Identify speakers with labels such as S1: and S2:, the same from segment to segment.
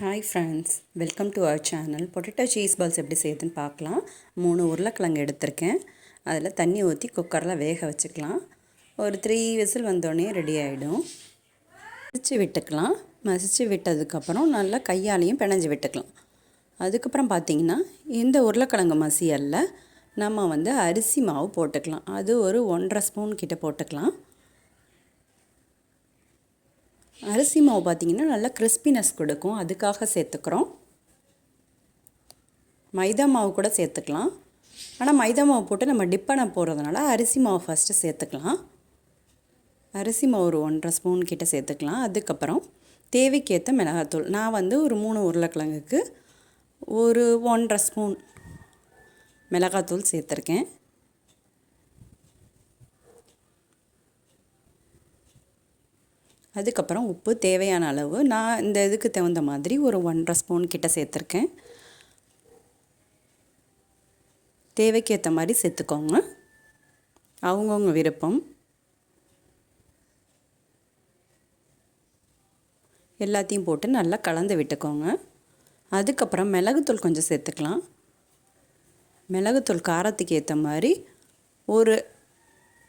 S1: Hi friends, welcome to our channel. Potato cheese balls எப்படி செய்யுதுன்னு பார்க்கலாம். 3 உருளைக்கிழங்கு எடுத்திருக்கேன். அதில் தண்ணி ஊற்றி குக்கரில் வேக வச்சுக்கலாம். ஒரு 3 விசில் வந்தோடனே ரெடி ஆகிடும். மசிச்சு விட்டுக்கலாம். மசிச்சு விட்டதுக்கப்புறம் நல்லா கையாலையும் பிணைஞ்சு விட்டுக்கலாம். அதுக்கப்புறம் பார்த்திங்கன்னா இந்த உருளைக்கிழங்கு மசியலில் நம்ம அரிசி மாவு போட்டுக்கலாம். அது ஒரு 1.5 ஸ்பூன் கிட்ட போட்டுக்கலாம். அரிசி மாவு பார்த்திங்கன்னா நல்லா கிறிஸ்பினஸ் கொடுக்கும், அதுக்காக சேர்த்துக்கிறோம். மைதா மாவு கூட சேர்த்துக்கலாம். ஆனால் மைதா மாவு போட்டு நம்ம டிப் பண்ண போகிறதுனால அரிசி மாவு ஃபஸ்ட்டு சேர்த்துக்கலாம். அரிசி மாவு ஒரு 1.5 ஸ்பூன் கிட்ட சேர்த்துக்கலாம். அதுக்கப்புறம் தேவைக்கேற்ற மிளகாத்தூள். நான் ஒரு 3 உருளைக்கிழங்குக்கு ஒரு 1.5 ஸ்பூன் மிளகாத்தூள் சேர்த்துருக்கேன். அதுக்கப்புறம் உப்பு தேவையான அளவு. நான் இந்த இதுக்கு தகுந்த மாதிரி ஒரு 1.5 ஸ்பூன் கிட்ட சேர்த்துருக்கேன். தேவைக்கேற்ற மாதிரி சேர்த்துக்கோங்க, அவங்கவுங்க விருப்பம். எல்லாத்தையும் போட்டு நல்லா கலந்து விட்டுக்கோங்க. அதுக்கப்புறம் மிளகுத்தூள் கொஞ்சம் சேர்த்துக்கலாம். மிளகுத்தூள் காரத்துக்கு ஏற்ற மாதிரி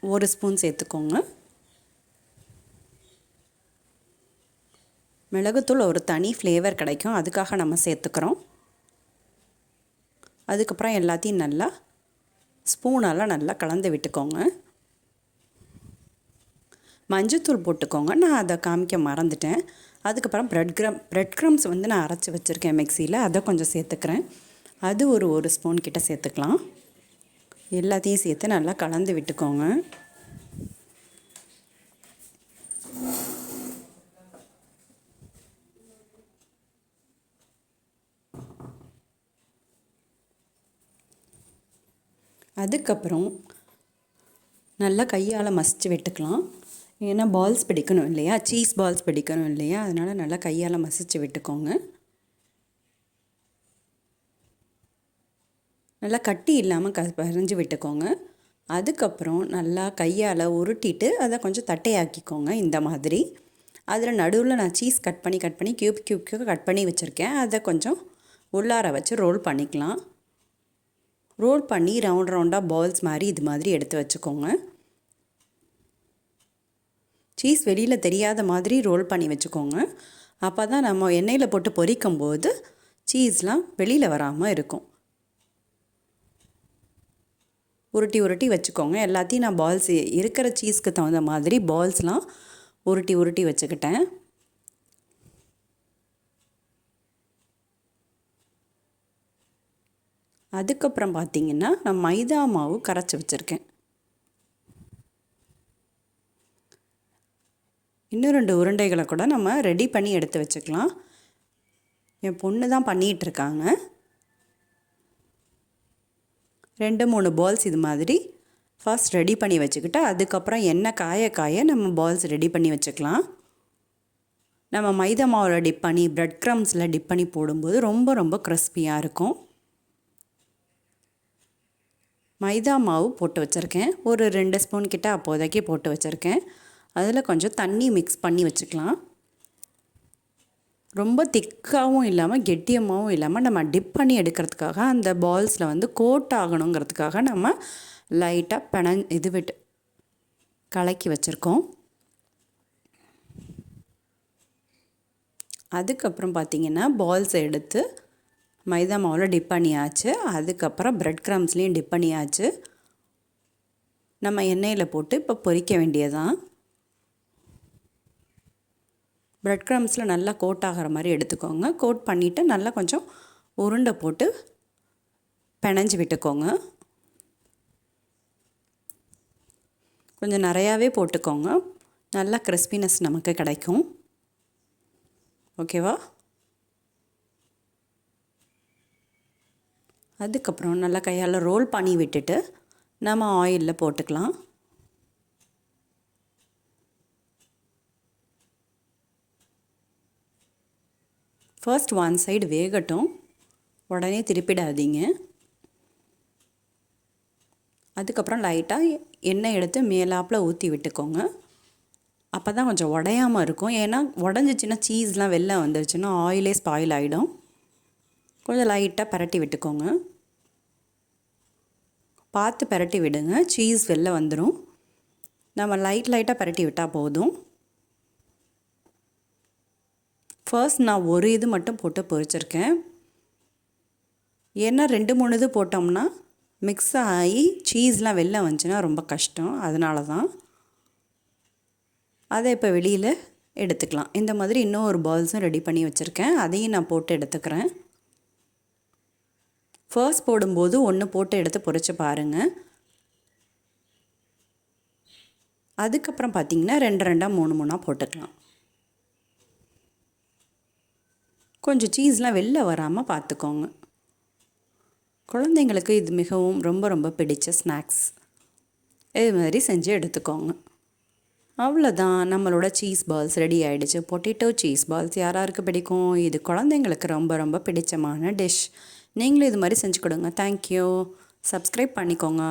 S1: ஒரு ஸ்பூன் சேர்த்துக்கோங்க. மிளகுத்தூள் ஒரு தனி ஃப்ளேவர் கிடைக்கும், அதுக்காக நம்ம சேர்த்துக்கிறோம். அதுக்கப்புறம் எல்லாத்தையும் நல்லா ஸ்பூனால் நல்லா கலந்து விட்டுக்கோங்க. மஞ்சத்தூள் போட்டுக்கோங்க, நான் அதை காமிக்க மறந்துட்டேன். அதுக்கப்புறம் ப்ரெட் க்ரம்ஸ் நான் அரைச்சி வச்சுருக்கேன் மிக்சியில், அதை கொஞ்சம் சேர்த்துக்கிறேன். அது ஒரு ஸ்பூன் கிட்ட சேர்த்துக்கலாம். எல்லாத்தையும் சேர்த்து நல்லா கலந்து விட்டுக்கோங்க. அதுக்கப்புறம் நல்லா கையால் மசிச்சு விட்டுக்கலாம். ஏன்னா பால்ஸ் பிடிக்கணும் இல்லையா, சீஸ் பால்ஸ் பிடிக்கணும் இல்லையா, அதனால் நல்லா கையால் மசிச்சு விட்டுக்கோங்க. நல்லா கட்டி இல்லாமல் பறிஞ்சு விட்டுக்கோங்க. அதுக்கப்புறம் நல்லா கையால் உருட்டிட்டு அதை கொஞ்சம் தட்டையாக்கிக்கோங்க இந்த மாதிரி. அதில் நடுவில் நான் சீஸ் கட் பண்ணி க்யூப் கட் பண்ணி வச்சுருக்கேன். அதை கொஞ்சம் உள்ளார வச்சு ரோல் பண்ணிக்கலாம். ரோல் பண்ணி ரவுண்டாக பால்ஸ் மாதிரி இது மாதிரி எடுத்து வச்சுக்கோங்க. சீஸ் வெளியில் தெரியாத மாதிரி ரோல் பண்ணி வச்சுக்கோங்க. அப்போ தான் நம்ம எண்ணெயில் போட்டு பொரிக்கும் போது சீஸ்லாம் வெளியில் வராமல் இருக்கும். உருட்டி வச்சுக்கோங்க. எல்லாத்தையும் நான் பால்ஸ் இருக்கிற சீஸ்க்கு தகுந்த மாதிரி பால்ஸ்லாம் உருட்டி வச்சுக்கிட்டேன். அதுக்கப்புறம் பார்த்திங்கன்னா நான் மைதா மாவு கரைச்சி வச்சுருக்கேன். இன்னும் 2 உருண்டைகளை கூட நம்ம ரெடி பண்ணி எடுத்து வச்சுக்கலாம். என் பொண்ணு தான் பண்ணிகிட்ருக்காங்க. 2-3 பால்ஸ் இது மாதிரி ஃபர்ஸ்ட் ரெடி பண்ணி வச்சுக்கிட்டு அதுக்கப்புறம் எண்ணெய் காய நம்ம பால்ஸ் ரெடி பண்ணி வச்சுக்கலாம். நம்ம மைதா மாவில் டிப் பண்ணி ப்ரெட் க்ரம்ஸில் டிப் பண்ணி போடும்போது ரொம்ப கிறிஸ்பியாக இருக்கும். மைதா மாவு போட்டு வச்சுருக்கேன். ஒரு 2 ஸ்பூன் கிட்ட அப்போதைக்கு போட்டு வச்சுருக்கேன். அதில் கொஞ்சம் தண்ணி மிக்ஸ் பண்ணி வச்சுக்கலாம். ரொம்ப திக்காகவும் இல்லாமல் கெட்டியமாகவும் இல்லாமல் நம்ம டிப் பண்ணி எடுக்கிறதுக்காக அந்த பால்ஸில் கோட் ஆகணுங்கிறதுக்காக நம்ம லைட்டாக விட்டு கலக்கி வச்சுருக்கோம். அதுக்கப்புறம் பார்த்திங்கன்னா பால்ஸை எடுத்து மைதா மாவில் டிப் பண்ணியாச்சு. அதுக்கப்புறம் ப்ரெட் க்ரம்ஸ்லேயும் டிப் பண்ணியாச்சு. நம்ம எண்ணெயில் போட்டு இப்போ பொரிக்க வேண்டியதான். ப்ரெட் க்ரம்ஸில் நல்லா கோட் ஆகிற மாதிரி எடுத்துக்கோங்க. கோட் பண்ணிவிட்டு நல்லா கொஞ்சம் உருண்டை போட்டு பிணைஞ்சு விட்டுக்கோங்க. கொஞ்சம் நிறையாவே போட்டுக்கோங்க, நல்லா கிறிஸ்பினஸ் நமக்கு கிடைக்கும். ஓகேவா? அதுக்கப்புறம் நல்லா கையால் ரோல் பண்ணி விட்டுட்டு நம்ம ஆயிலில் போட்டுக்கலாம். ஃபர்ஸ்ட் 1 சைடு வேகட்டும், உடனே திருப்பிடாதீங்க. அதுக்கப்புறம் லைட்டாக எண்ணெய் எடுத்து மேலாப்பில் ஊற்றி விட்டுக்கோங்க. அப்போ தான் கொஞ்சம் உடையாமல் இருக்கும். ஏன்னா உடஞ்சிச்சின்னா சீஸ்லாம் வெளில வந்துருச்சுன்னா ஆயிலே ஸ்பாயில் ஆகிடும். கொஞ்சம் லைட்டாக பரட்டி விட்டுக்கோங்க. பார்த்து பரட்டி விடுங்க, சீஸ் வெளில வந்துடும். நம்ம லைட்டாக பரட்டி விட்டால் போதும். ஃபர்ஸ்ட் நான் ஒரு இது மட்டும் போட்டு பொரிச்சிருக்கேன். ஏன்னா 2-3 இது போட்டோம்னா மிக்ஸ் ஆகி சீஸ்லாம் வெளில வந்துச்சுன்னா ரொம்ப கஷ்டம். அதனால தான் அதை இப்போ வெளியில் எடுத்துக்கலாம். இந்த மாதிரி இன்னும் ஒரு பால்ஸும் ரெடி பண்ணி வச்சுருக்கேன். அதையும் நான் போட்டு எடுத்துக்கிறேன். ஃபர்ஸ்ட் போடும்போது ஒன்று போட்டு எடுத்து பொரிச்சு பாருங்கள். அதுக்கப்புறம் பார்த்திங்கன்னா 2-2 3-3 போட்டுக்கலாம். கொஞ்சம் சீஸ்லாம் வெளில வராமல் பார்த்துக்கோங்க. குழந்தைங்களுக்கு இது மிகவும் ரொம்ப பிடிச்ச ஸ்நாக்ஸ். இது மாதிரி செஞ்சு எடுத்துக்கோங்க. அவ்வளோதான், நம்மளோட சீஸ் பால்ஸ் ரெடி ஆகிடுச்சு. பொட்டேட்டோ சீஸ் பால்ஸ் யாராருக்கு பிடிக்கும்? இது குழந்தைங்களுக்கு ரொம்ப பிடிச்சமான டிஷ். நீங்களும் இது மாதிரி செஞ்சு கொடுங்க. தேங்க்யூ. சப்ஸ்கிரைப் பண்ணிக்கோங்க.